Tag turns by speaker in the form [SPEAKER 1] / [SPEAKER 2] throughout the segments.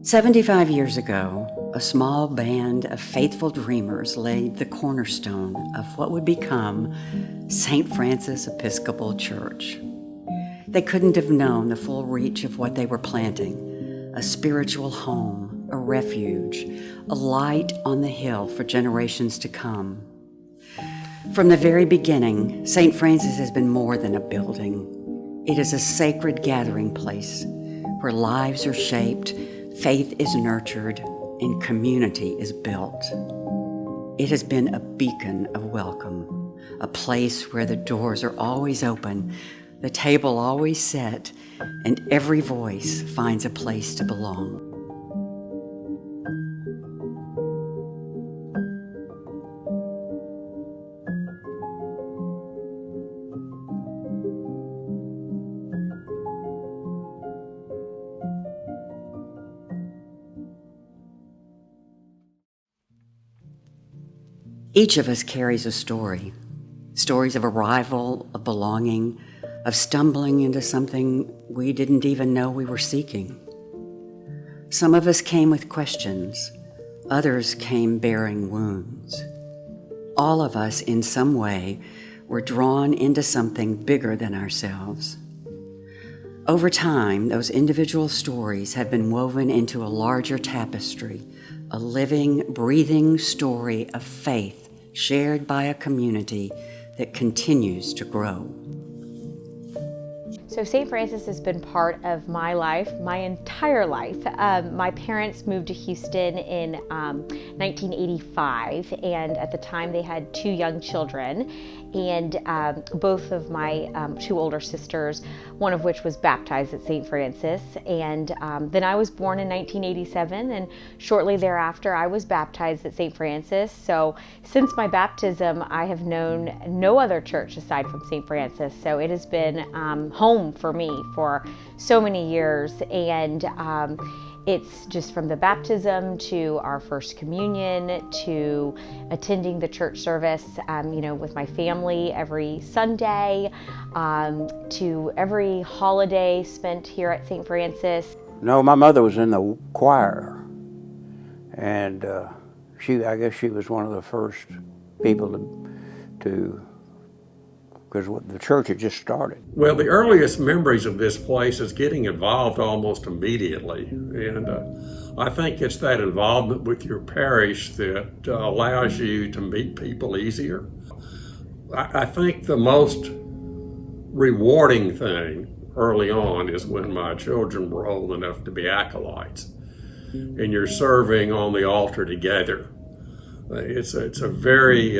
[SPEAKER 1] 75 years ago, a small band of faithful dreamers laid the cornerstone of what would become St. Francis Episcopal Church. They couldn't have known the full reach of what they were planting: a spiritual home, a refuge, a light on the hill for generations to come. From the very beginning, St. Francis has been more than a building. It is a sacred gathering place where lives are shaped, faith is nurtured, and community is built. It has been a beacon of welcome, a place where the doors are always open, the table always set, and every voice finds a place to belong. Each of us carries a story. Stories of arrival, of belonging, of stumbling into something we didn't even know we were seeking. Some of us came with questions. Others came bearing wounds. All of us, in some way, were drawn into something bigger than ourselves. Over time, those individual stories have been woven into a larger tapestry, a living, breathing story of faith shared by a community that continues to grow.
[SPEAKER 2] So St. Francis has been part of my life, my entire life. My parents moved to Houston in 1985, and at the time they had 2 young children, and both of my 2 older sisters, one of which was baptized at St. Francis, and then I was born in 1987, and shortly thereafter I was baptized at St. Francis. So since my baptism, I have known no other church aside from St. Francis, so it has been home for me for so many years, and it's just from the baptism to our first communion to attending the church service, with my family every Sunday, to every holiday spent here at St. Francis.
[SPEAKER 3] No, my mother was in the choir, and I guess she was one of the first people to because the church had just started.
[SPEAKER 4] Well, the earliest memories of this place is getting involved almost immediately. And I think it's that involvement with your parish that allows you to meet people easier. I think the most rewarding thing early on is when my children were old enough to be acolytes and you're serving on the altar together. It's a very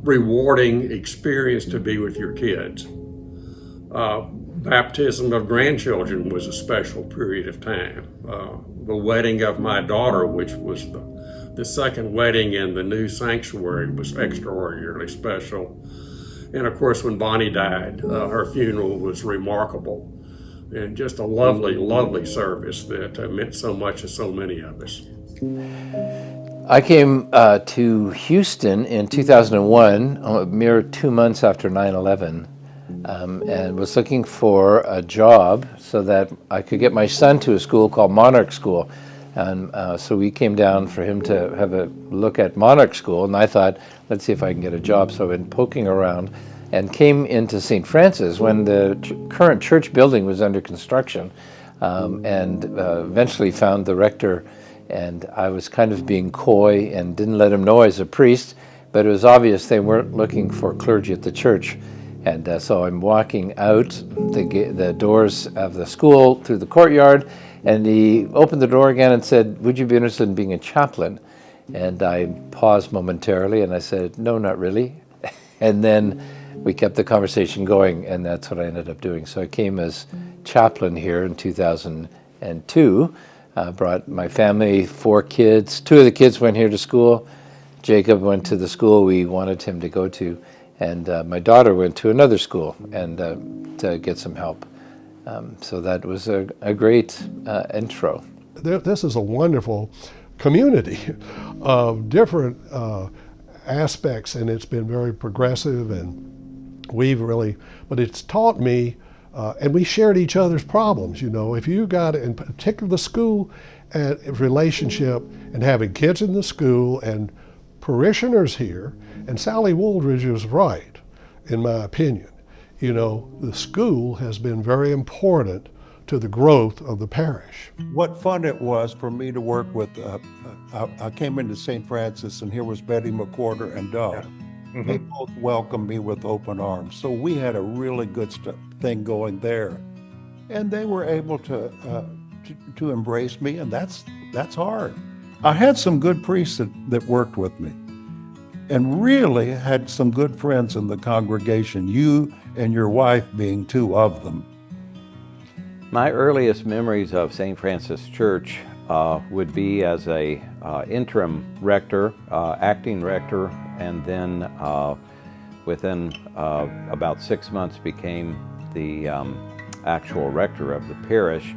[SPEAKER 4] rewarding experience to be with your kids. Baptism of grandchildren was a special period of time. The wedding of my daughter, which was the second wedding in the new sanctuary, was extraordinarily special. And of course, when Bonnie died, her funeral was remarkable. And just a lovely, lovely service that meant so much to so many of us.
[SPEAKER 5] I came to Houston in 2001, a mere 2 months after 9/11, and was looking for a job so that I could get my son to a school called Monarch School. And so we came down for him to have a look at Monarch School, and I thought, let's see if I can get a job. So I've been poking around and came into St. Francis when the current church building was under construction, and eventually found the rector. And I was kind of being coy and didn't let him know I was a priest, but it was obvious they weren't looking for clergy at the church. And so I'm walking out the doors of the school through the courtyard, and he opened the door again and said, "Would you be interested in being a chaplain?" And I paused momentarily and I said, "No, not really." And then we kept the conversation going, and that's what I ended up doing. So I came as chaplain here in 2002. Brought my family, 4 kids. 2 of the kids went here to school. Jacob went to the school we wanted him to go to, and my daughter went to another school and to get some help. So that was a great intro.
[SPEAKER 6] This is a wonderful community of different aspects, and it's been very progressive, and but it's taught me And we shared each other's problems. If you got, in particular, the school relationship and having kids in the school and parishioners here, and Sally Wooldridge is right, in my opinion. The school has been very important to the growth of the parish.
[SPEAKER 7] What fun it was for me to work with, I came into St. Francis and here was Betty McWhorter and Doug. Yeah. Mm-hmm. They both welcomed me with open arms. So we had a really good thing going there. And they were able to embrace me, and that's hard. I had some good priests that worked with me and really had some good friends in the congregation, you and your wife being two of them.
[SPEAKER 5] My earliest memories of St. Francis Church would be as a interim rector, acting rector, and then within about 6 months became the actual rector of the parish.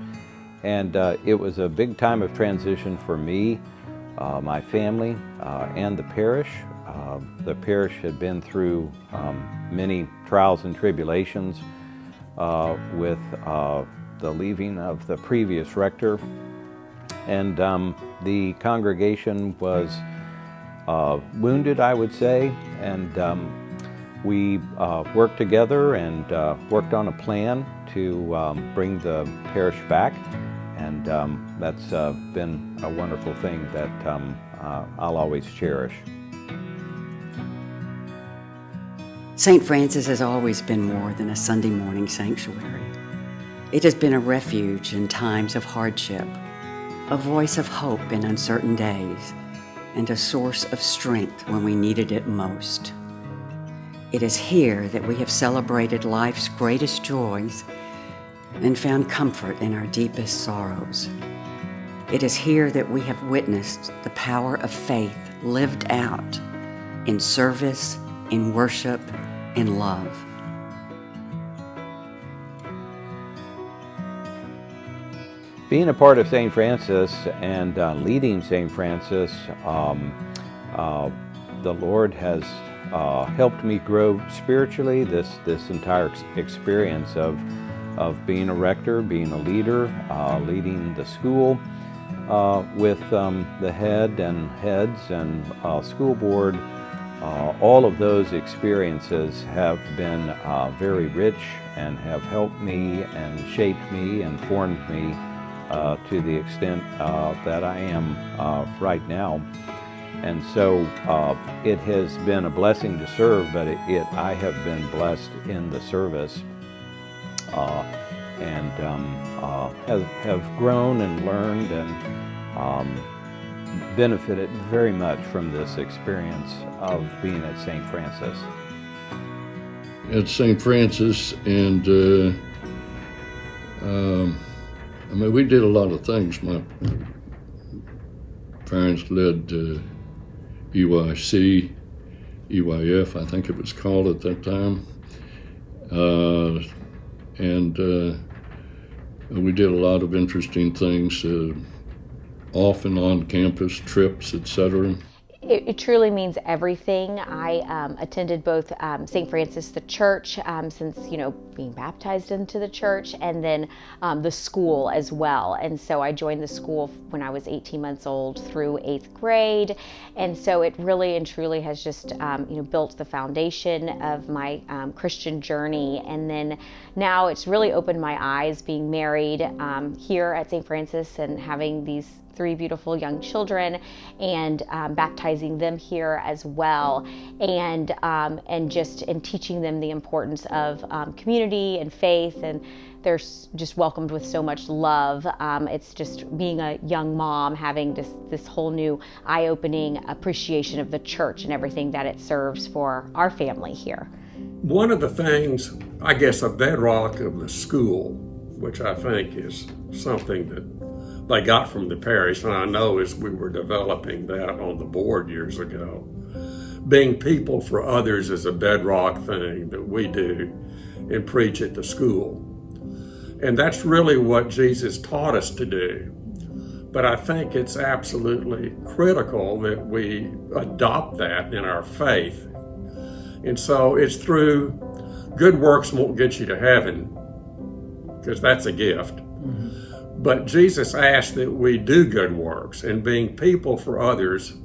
[SPEAKER 5] And it was a big time of transition for me, my family, and the parish. The parish had been through many trials and tribulations with the leaving of the previous rector, and the congregation was wounded, I would say, and we worked together and worked on a plan to bring the parish back, and that's been a wonderful thing that I'll always cherish.
[SPEAKER 1] St. Francis has always been more than a Sunday morning sanctuary. It has been a refuge in times of hardship, a voice of hope in uncertain days, and a source of strength when we needed it most. It is here that we have celebrated life's greatest joys and found comfort in our deepest sorrows. It is here that we have witnessed the power of faith lived out in service, in worship, in love.
[SPEAKER 5] Being a part of St. Francis and leading St. Francis, the Lord has helped me grow spiritually. This entire experience of being a rector, being a leader, leading the school with the head and heads and school board. All of those experiences have been very rich and have helped me and shaped me and formed me to the extent that I am right now. And so it has been a blessing to serve, but I have been blessed in the service and have grown and learned and benefited very much from this experience of being at St. Francis.
[SPEAKER 8] At St. Francis, and we did a lot of things. My parents led EYC, EYF, I think it was called at that time. And we did a lot of interesting things, off and on campus trips, etc.
[SPEAKER 2] It truly means everything. I attended both St. Francis the church since being baptized into the church, and then the school as well. And so I joined the school when I was 18 months old through 8th grade, and so it really and truly has just built the foundation of my Christian journey. And then now it's really opened my eyes being married here at St. Francis and having these 3 beautiful young children, and baptizing them here as well, and teaching them the importance of community and faith, and they're just welcomed with so much love. It's just being a young mom, having this whole new eye-opening appreciation of the church and everything that it serves for our family here.
[SPEAKER 4] One of the things, I guess, a bedrock of the school, which I think is something that they got from the parish, and I know as we were developing that on the board years ago, being people for others is a bedrock thing that we do and preach at the school. And that's really what Jesus taught us to do. But I think it's absolutely critical that we adopt that in our faith. And so it's through good works won't get you to heaven, because that's a gift. But Jesus asked that we do good works, and being people for others,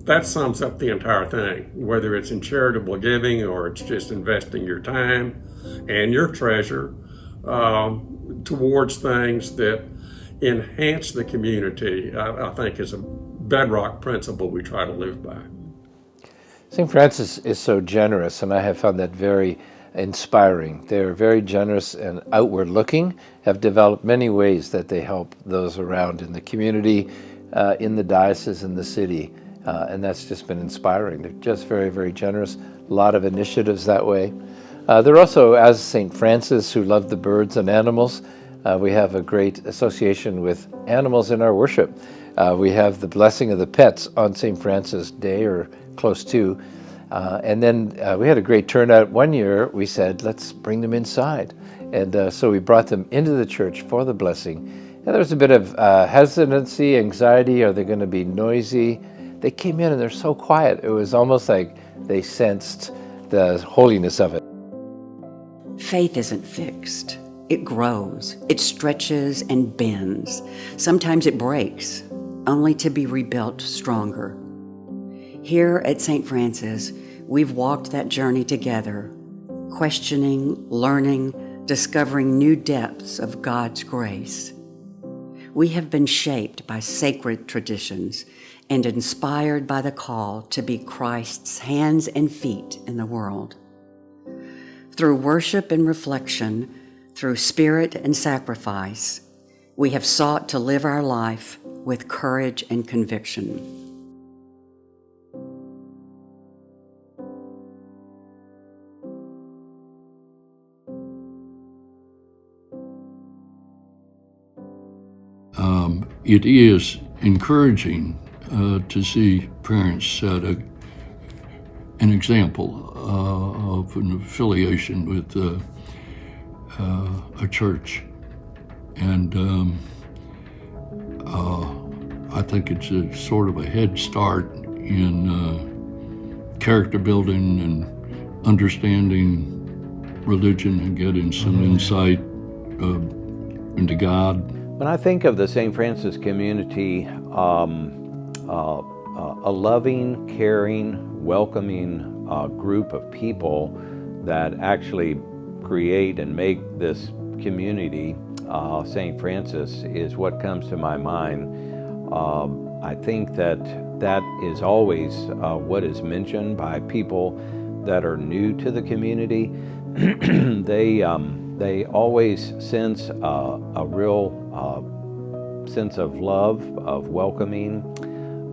[SPEAKER 4] that sums up the entire thing, whether it's in charitable giving or it's just investing your time and your treasure towards things that enhance the community, I think is a bedrock principle we try to live by.
[SPEAKER 5] St. Francis is so generous, and I have found that very inspiring. They're very generous and outward looking, have developed many ways that they help those around in the community, in the diocese, in the city, and that's just been inspiring. They're just very, very generous. A lot of initiatives that way. They're also, as St. Francis, who loved the birds and animals, we have a great association with animals in our worship. We have the blessing of the pets on St. Francis Day, or close to. And then we had a great turnout. One year we said, let's bring them inside. And so we brought them into the church for the blessing. And there was a bit of hesitancy, anxiety. Are they going to be noisy? They came in and they're so quiet. It was almost like they sensed the holiness of it.
[SPEAKER 1] Faith isn't fixed. It grows. It stretches and bends. Sometimes it breaks, only to be rebuilt stronger. Here at St. Francis, we've walked that journey together, questioning, learning, discovering new depths of God's grace. We have been shaped by sacred traditions and inspired by the call to be Christ's hands and feet in the world. Through worship and reflection, through spirit and sacrifice, we have sought to live our life with courage and conviction.
[SPEAKER 8] It is encouraging to see parents set an example of an affiliation with a church, and I think it's a sort of a head start in character building and understanding religion and getting some insight into God.
[SPEAKER 9] When I think of the St. Francis community, a loving, caring, welcoming group of people that actually create and make this community, St. Francis, is what comes to my mind. I think that is always what is mentioned by people that are new to the community. They always sense a real sense of love, of welcoming,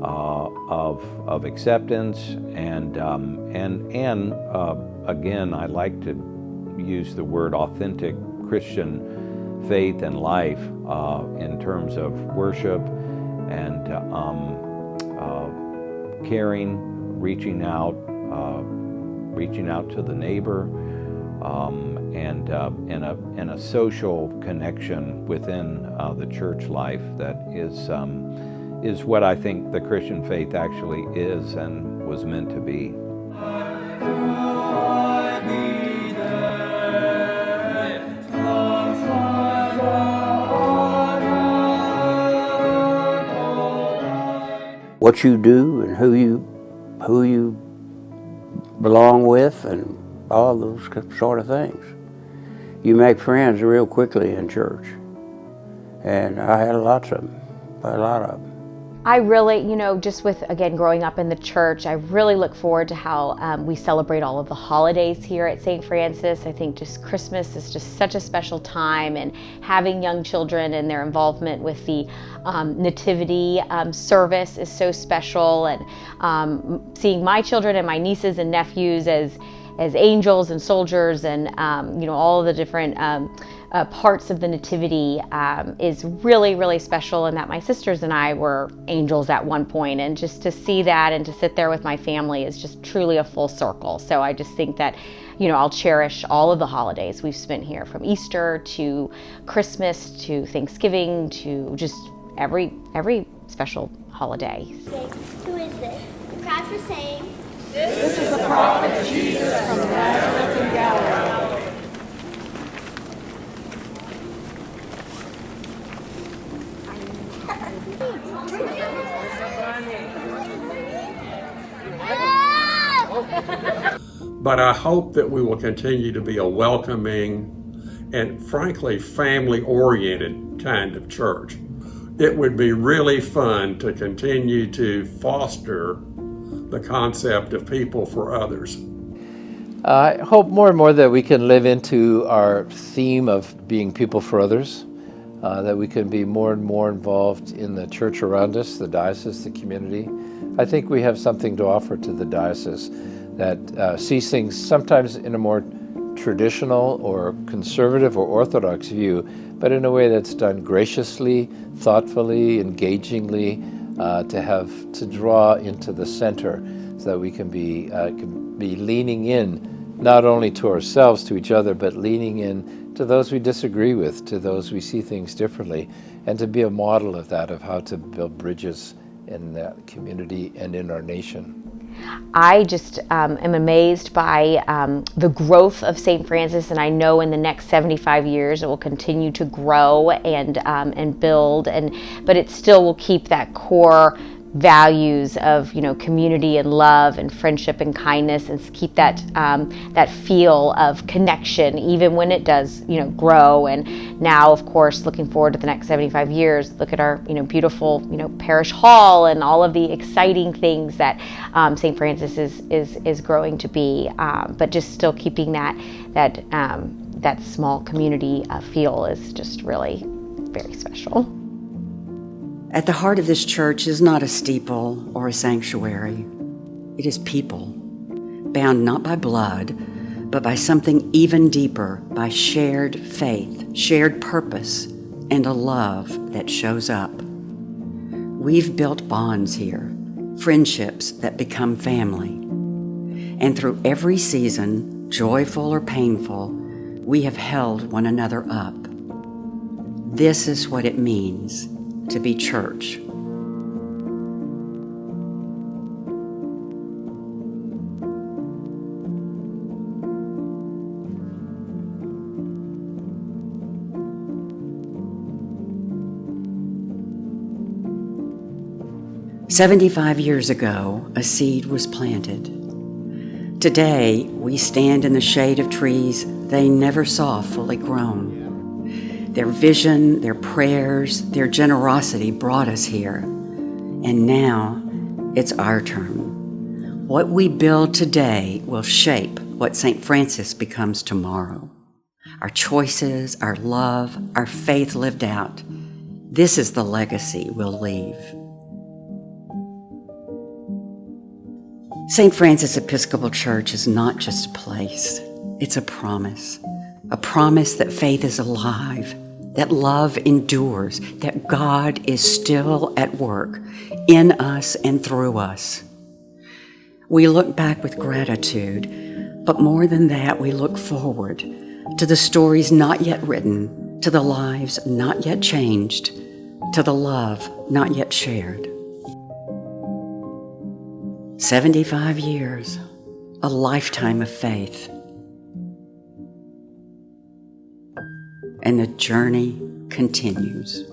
[SPEAKER 9] of acceptance, and again, I like to use the word authentic Christian faith and life in terms of worship and caring, reaching out to the neighbor. And a social connection within the church life that is what I think the Christian faith actually is and was meant to be.
[SPEAKER 3] What you do and who you belong with and all those sort of things. You make friends real quickly in church. And I had a lot of them.
[SPEAKER 2] I really, just with, again, growing up in the church, I really look forward to how we celebrate all of the holidays here at St. Francis. I think just Christmas is just such a special time, and having young children and their involvement with the nativity service is so special, and seeing my children and my nieces and nephews as angels and soldiers and all of the different parts of the nativity is really, really special, and that my sisters and I were angels at one point, and just to see that and to sit there with my family is just truly a full circle. So I just think that I'll cherish all of the holidays we've spent here, from Easter to Christmas to Thanksgiving to just every special holiday.
[SPEAKER 10] Who is this? The crowds were saying,
[SPEAKER 11] "This is the prophet Jesus from Nazareth in Galilee."
[SPEAKER 4] But I hope that we will continue to be a welcoming and frankly family-oriented kind of church. It would be really fun to continue to foster the concept of people for others.
[SPEAKER 5] I hope more and more that we can live into our theme of being people for others, that we can be more and more involved in the church around us, the diocese, the community. I think we have something to offer to the diocese that sees things sometimes in a more traditional or conservative or orthodox view, but in a way that's done graciously, thoughtfully, engagingly, to draw into the center so that we can be leaning in not only to ourselves, to each other, but leaning in to those we disagree with, to those we see things differently, and to be a model of that, of how to build bridges in that community and in our nation.
[SPEAKER 2] I just am amazed by the growth of St. Francis, and I know in the next 75 years it will continue to grow and build, but it still will keep that core values of community and love and friendship and kindness, and keep that feel of connection even when it does grow. And now, of course, looking forward to the next 75 years, look at our beautiful parish hall and all of the exciting things that St. Francis is growing to be, but just still keeping that small community feel is just really very special.
[SPEAKER 1] At the heart of this church is not a steeple or a sanctuary. It is people, bound not by blood, but by something even deeper, by shared faith, shared purpose, and a love that shows up. We've built bonds here, friendships that become family. And through every season, joyful or painful, we have held one another up. This is what it means to be church. "75 years ago, a seed was planted. Today, we stand in the shade of trees they never saw fully grown. Their vision, their prayers, their generosity brought us here. And now, it's our turn. What we build today will shape what St. Francis becomes tomorrow. Our choices, our love, our faith lived out. This is the legacy we'll leave." St. Francis Episcopal Church is not just a place. It's a promise that faith is alive, that love endures, that God is still at work in us and through us. We look back with gratitude, but more than that, we look forward to the stories not yet written, to the lives not yet changed, to the love not yet shared. 75 years, a lifetime of faith. And the journey continues.